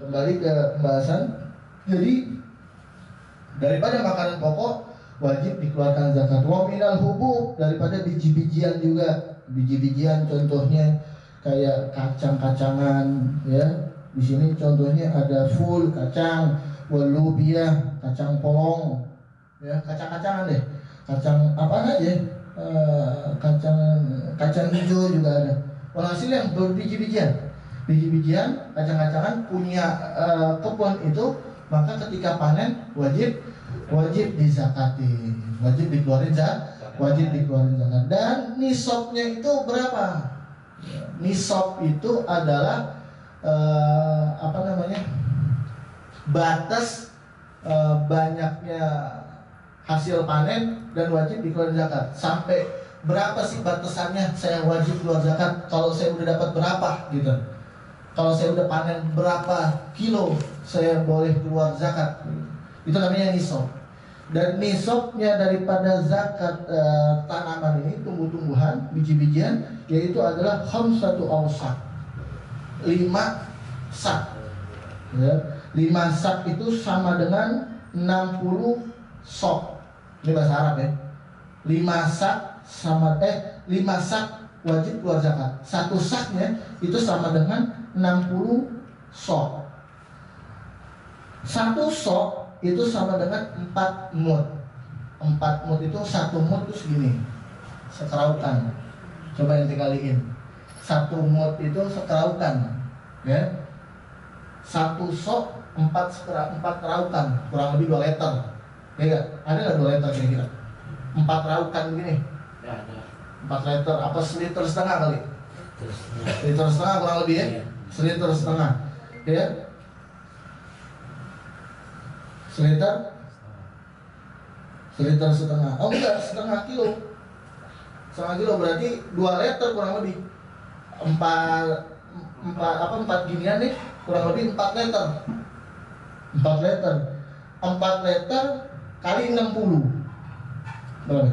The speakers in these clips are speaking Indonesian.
kembali ke pembahasan. Jadi daripada makanan pokok wajib dikeluarkan zakat. Wa minal hubub, daripada biji-bijian juga. Biji-bijian contohnya kayak kacang-kacangan ya. Di sini contohnya ada ful kacang, walubiyah kacang polong ya, kacang-kacangan deh. Kacang apa aja? Kacang hijau juga ada. Walhasil yang berbiji-bijian, biji-bijian, kacang-kacangan punya kebun itu, maka ketika panen wajib dizakati, wajib dikeluarin zakat. Dan nisabnya itu berapa? Nisab itu adalah batas banyaknya hasil panen dan wajib dikeluarin zakat. Sampai berapa sih batasannya saya wajib keluar zakat? Kalau saya udah dapat berapa gitu, kalau saya udah panen berapa kilo saya boleh keluar zakat, itu namanya nisab. Dan nisabnya daripada zakat tanaman ini, tumbuh-tumbuhan, biji-bijian, yaitu adalah khamsatu awsak, 5 sak ya. 5 sak itu sama dengan 60 sok. Ini bahasa Arab ya. 5 sak sama 5 sak wajib keluar zakat. 1 saknya itu sama dengan 60 sok. 1 sok itu sama dengan 4 mud. 4 mud itu 1 mud itu segini, sekeraukan. Coba ente kaliin. 1 mud itu sekeraukan ya. 1 sok 4 keraukan, kurang lebih 2 liter. Ya gak? Ada gak 2 liter kira-kira? 4 raukan begini. Ya, ada. 4 liter, apa 1,5 liter kali? 1,5 liter kurang lebih ya? 1,5 liter ya? 1 liter? 1,5 liter. Oh enggak, setengah kilo. Setengah kilo berarti 2 liter kurang lebih. 4 ginian nih, kurang lebih 4 liter. 4 liter. 4 liter kali 60. Berapa?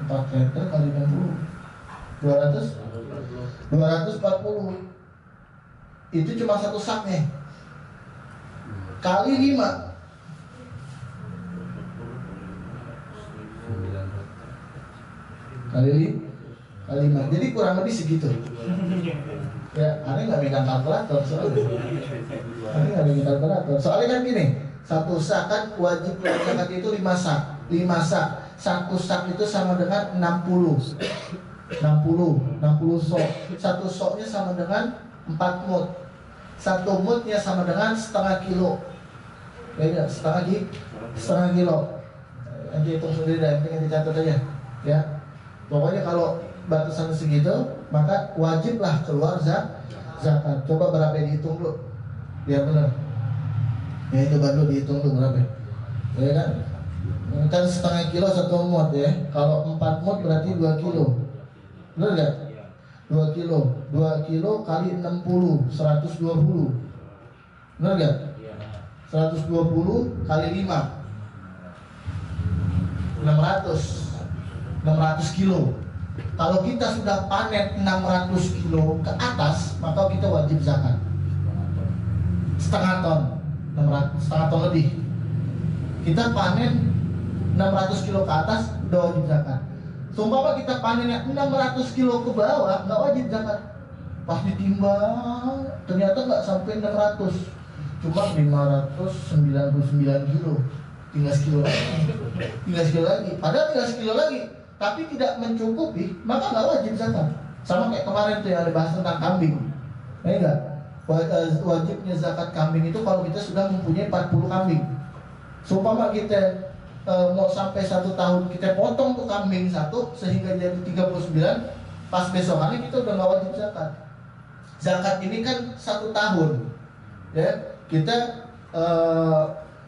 4 liter kali 60. 240. Itu cuma 1 saknya. Kali 5. Kali 5. Jadi kurang lebih segitu. Ya, aneh nggak megang kalkulator soalnya. Soalnya kan gini, 1 sak kan wajib keluar zakat itu 5 sak. 5 sak. 1 sak itu sama dengan 60 sok. 1 soknya sama dengan 4 mud. 1 mudnya sama dengan setengah kilo. Ya, setengah kilo. Nanti hitung sendiri dan pengen dicatat aja. Ya, pokoknya kalau batasan segitu, maka wajiblah keluar zakat. Coba berapa dihitung dulu, biar benar. Ya, coba dulu dihitung dulu berapa. Ya kan? Kan setengah kilo 1 mud ya. Kalau 4 mud berarti 2 kilo. Benar gak? 2 kilo. 2 kilo kali 60, 120. Benar gak? 120 kali 5, 600 kilo. Kalau kita sudah panen 600 kilo ke atas, maka kita wajib zakat. Setengah ton lebih. Kita panen 600 kilo ke atas, udah wajib zakat. Sumpah kita panennya 600 kilo ke bawah, nggak wajib zakat. Pas ditimbang, ternyata nggak sampai 600, cuma 599 kilo. Tinggal sekilo lagi. Padahal tinggal sekilo lagi, tapi tidak mencukupi, maka nggak wajib zakat. Sama kayak kemarin tuh yang ada bahas tentang kambing. Ya enggak? Wajibnya zakat kambing itu kalau kita sudah mempunyai 40 kambing. Seumpama kita mau sampai 1 tahun, kita potong tuh kambing 1 sehingga jadi 39, pas besokannya kita udah nggak wajib zakat. Zakat ini kan 1 tahun. Ya, kita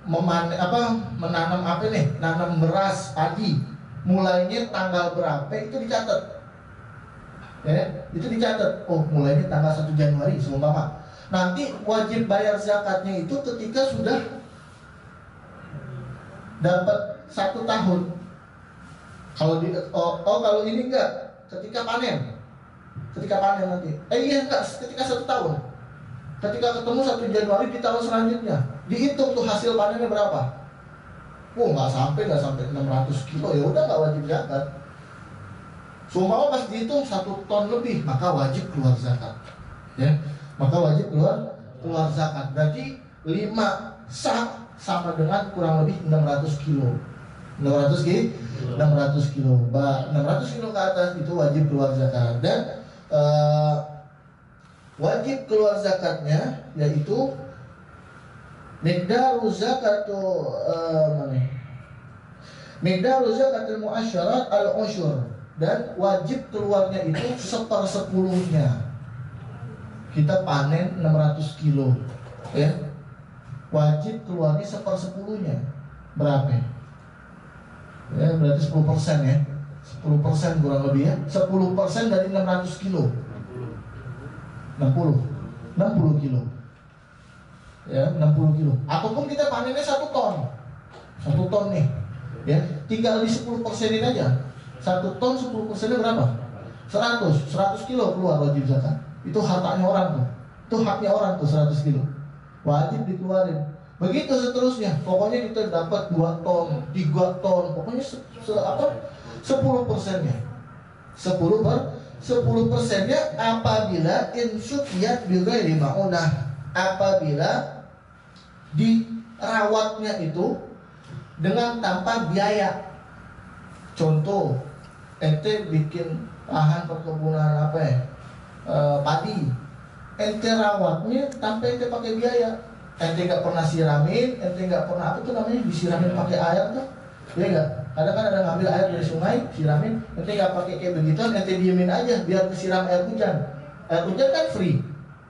menanam apa nih? Nanam beras, padi. Mulainya tanggal berapa itu dicatat. Ya, itu dicatat. Oh, mulainya tanggal 1 Januari seumpama. Nanti wajib bayar zakatnya itu ketika sudah dapat 1 tahun. Kalau ini enggak, ketika panen. Ketika panen nanti. Iya enggak, ketika 1 tahun. Ketika ketemu 1 Januari di tahun selanjutnya, dihitung tuh hasil panennya berapa. Nggak sampai 600 kilo, ya udah nggak wajib zakat. Seumpama pas dihitung 1 ton lebih, maka wajib keluar zakat. Ya, maka wajib keluar zakat. Berarti 5 sak sama dengan kurang lebih 600 kilo. 600 kilo. 600 kilo ke atas itu wajib keluar zakat. Dan wajib keluar zakatnya yaitu miqdaru zakatul muasyarat al-usyur, dan wajib keluarnya itu 1/10-nya. Kita panen 600 kilo, ya, wajib keluarnya 1/10-nya. Berapa? Ya, berarti 10% ya. 10% kurang lebih ya. 10% dari 600 kilo. 60 kilo. Ya, 60 kilo. Ataupun kita panennya 1 ton. 1 ton nih. Ya, tinggal di 10%-in aja. 1 ton 10%-nya berapa? 100 kilo keluar wajib zakat. Itu hartanya orang tuh. Itu haknya orang tuh 100 kilo. Wajib dikeluarin. Begitu seterusnya. Pokoknya kita dapat 2 ton, 3 ton. Pokoknya 10%-nya. 10%-nya apabila insukiyat bighairi ma'unah. Apabila dirawatnya itu dengan tanpa biaya. Contoh, ente bikin lahan perkebunan padi, ente rawatnya tanpa ente pakai biaya. Ente nggak pernah siramin, ente nggak pernah disiramin pakai air tuh, ya nggak? Kadang kan ada ngambil air dari sungai, siramin, ente nggak pakai kayak begituan, ente diemin aja biar kesiram air hujan. Air hujan kan free,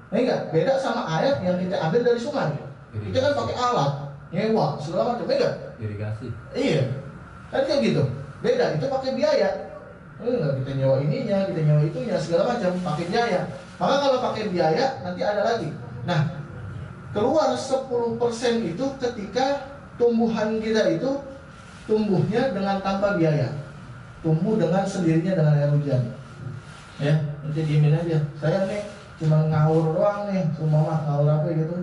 ya nggak? Beda sama air yang kita ambil dari sungai. Kita kan pakai alat, nyewa, segala macam, ya nggak? Irigasi. Iya, kan kayak gitu. Beda, itu pakai biaya. Enggak, kita nyewa ininya, kita nyewa itunya, segala macam, pakai biaya. Maka kalau pakai biaya, nanti ada lagi. Nah, keluar 10% itu ketika tumbuhan kita itu tumbuhnya dengan tanpa biaya. Tumbuh dengan sendirinya dengan air hujan. Ya, nanti diemin aja. Saya nih cuma ngawur doang nih, cuma ngawur apa gitu.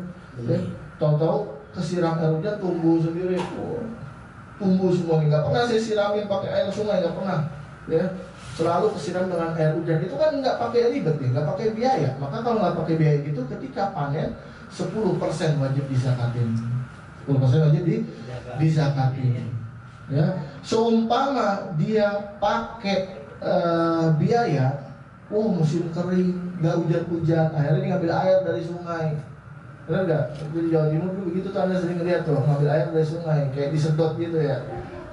Ya, tahu-tahu kesiram air hujan tumbuh sendiri. Tumbuh semuanya, nggak pernah saya siramin pakai air sungai, nggak pernah, ya, selalu kesiram dengan air hujan. Itu kan nggak pakai ribet ya, nggak pakai biaya. Maka kalau nggak pakai biaya gitu, ketika panen 10% wajib disakatin, 10% wajib disakatin. Ya, seumpama dia pakai biaya, musim kering, nggak hujan-hujan, akhirnya dia ngambil air dari sungai. Benar nggak? Di Jawa Timur dulu begitu tuh, Anda sering lihat tuh ngambil air dari sungai, kayak disedot gitu ya.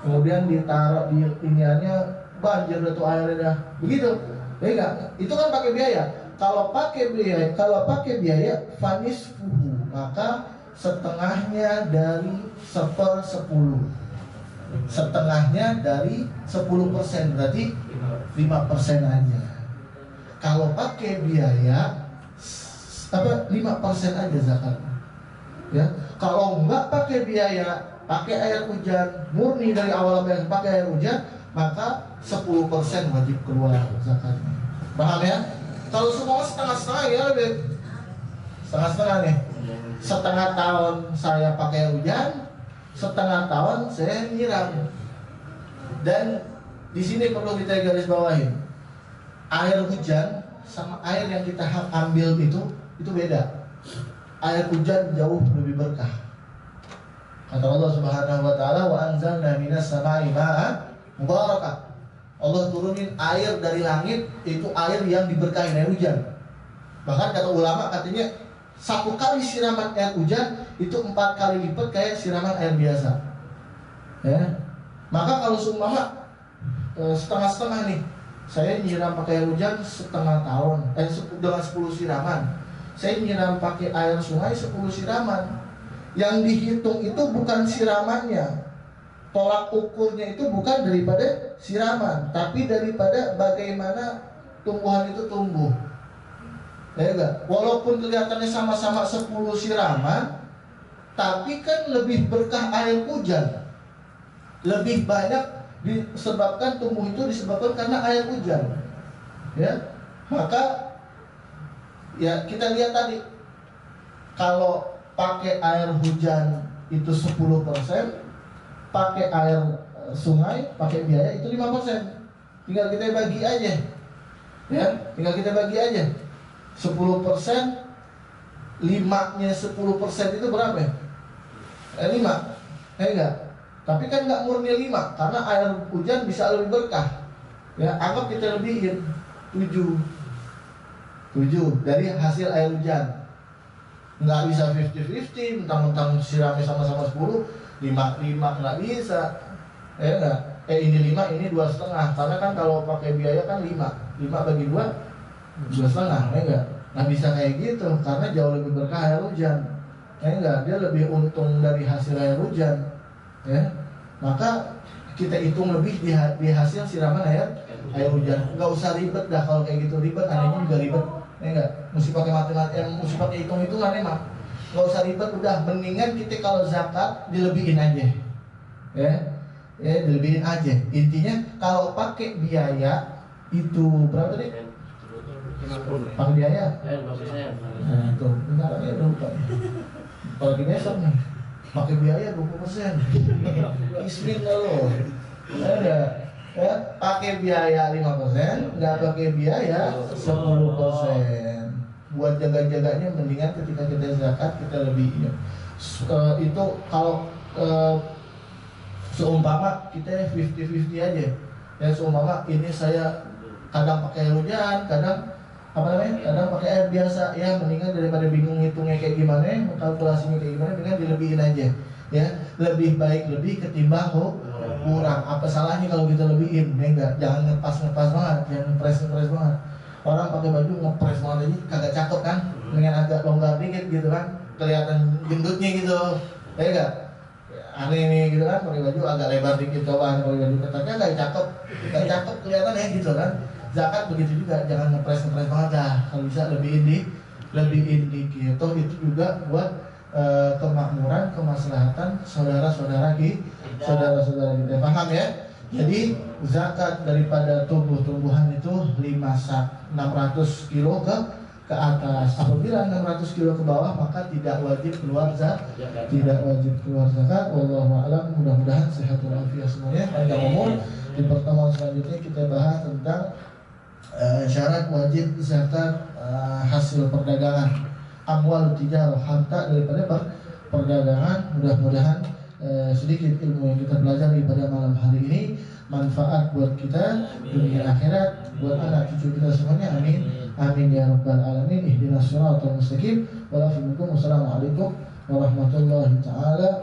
Kemudian ditaruh di iniannya, banjir tuh airnya dah. Begitu, ya nggak? Itu kan pakai biaya. Kalau pakai biaya, fanis fuhu, maka setengahnya dari 1/10. Setengahnya dari 10%, berarti 5% aja. Kalau pakai biaya 5% aja zakatnya. Ya, kalau nggak pakai biaya, pakai air hujan murni dari awal sampai pakai air hujan, maka 10% wajib keluar zakatnya. Paham ya? Kalau semua setengah-setengah ya lebih setengah-setengah nih. Setengah tahun saya pakai hujan, setengah tahun saya nyiram. Dan di sini perlu kita garis bawahin. Air hujan sama air yang kita ambil itu beda. Air hujan jauh lebih berkah. Kata Allah Subhanahu wa taala, "Wa anzalna minas sama'i ma'an mubarakah." Allah turunin air dari langit, itu air yang diberkahi, air hujan. Bahkan kata ulama katanya 1 kali siraman air hujan itu 4 kali lipat kayak siraman air biasa. Ya. Maka kalau seumpama setengah-setengah nih, saya nyiram pakai air hujan setengah tahun, dengan 10 siraman. Saya nyiram pakai air sungai 10 siraman. Yang dihitung itu bukan siramannya. Tolak ukurnya itu bukan daripada siraman, tapi daripada bagaimana tumbuhan itu tumbuh. Ya enggak? Walaupun kelihatannya sama-sama 10 siraman, tapi kan lebih berkah air hujan. Lebih banyak disebabkan tumbuh itu disebabkan karena air hujan. Ya. Maka ya kita lihat tadi, Kalau pakai air hujan itu 10%, pakai air sungai, pakai biaya itu 5%. Tinggal kita bagi aja. Ya, tinggal kita bagi aja. 10%, 5-nya 10% itu berapa ya? 5. Enggak. Tapi kan nggak murni 5, karena air hujan bisa lebih berkah. Ya, anggap kita lebihin 7 dari hasil air hujan. Nggak bisa 50-50, mentang-mentang siramnya sama-sama 10, 5 nggak bisa. Ya enggak? Ini 5, ini 2,5. Karena kan kalau pakai biaya kan 5 bagi 2, 2,5. Ya enggak? Nggak bisa kayak gitu, karena jauh lebih berkah air hujan. Ya enggak? Dia lebih untung dari hasil air hujan. Ya, maka kita hitung lebih di hasil siraman air hujan. Nggak usah ribet dah kalau kayak gitu, ribet, anehnya juga ribet. Ya enggak? Mesti pakai matematika, mesti pakai hitung-hitungan emang. Nggak usah ribet, udah mendingan kita kalau zakat dilebihin aja. Ya, dilebihin aja. Intinya kalau pakai biaya itu berapa tadi? Pakai biaya? Nah, itu bentar lagi udah lupa. Apalagi besok nih, pakai biaya 20%. Ismin lo. Ada. Ya, pakai biaya 5%, nggak pakai biaya 10%. Buat jaga-jaganya mendingan ketika kita zakat kita lebih itu kalau seumpama kita 50-50 aja. Ya, seumpama ini saya kadang pakai air hujan, kadang kadang pakai air biasa. Ya, mendingan daripada bingung ngitungnya kayak gimana, kalkulasinya kayak gimana, mendingan dilebihin aja. Ya, lebih baik lebih ketimbang kurang. Apa salahnya kalau kita lebihin? Ya enggak, jangan ngepas banget, jangan ngepres banget. Orang pakai baju ngepres banget aja kagak cakep kan? Mendingan agak longgar dikit gitu kan, kelihatan gendutnya gitu. Ya enggak? Aneh nih gitu kan, pakai baju agak lebar dikit, coba pakai baju ketatnya nggak cakep kelihatan ya gitu kan. Zakat begitu juga, jangan ngepres banget dah. Kalau bisa lebihin dikit. Toh itu juga buat kemakmuran, kemaslahatan saudara-saudara kita. Paham ya? Jadi zakat daripada tumbuhan itu 600 kilo ke atas. Apabila 600 kilo ke bawah maka tidak wajib keluar zakat. Wallahu a'lam. Mudah-mudahan sehat walafiat semuanya. Panjang umur. Di pertemuan selanjutnya kita bahas tentang syarat wajib zakat hasil perdagangan, amwal tijarah, harta daripada perdagangan. Mudah-mudahan sedikit ilmu yang kita pelajari pada malam hari ini manfaat buat kita dunia akhirat, buat anak cucu kita semuanya. Amin amin ya rabbal alamin. Ihdinas siratal mustaqim. Wassalamualaikum warahmatullahi taala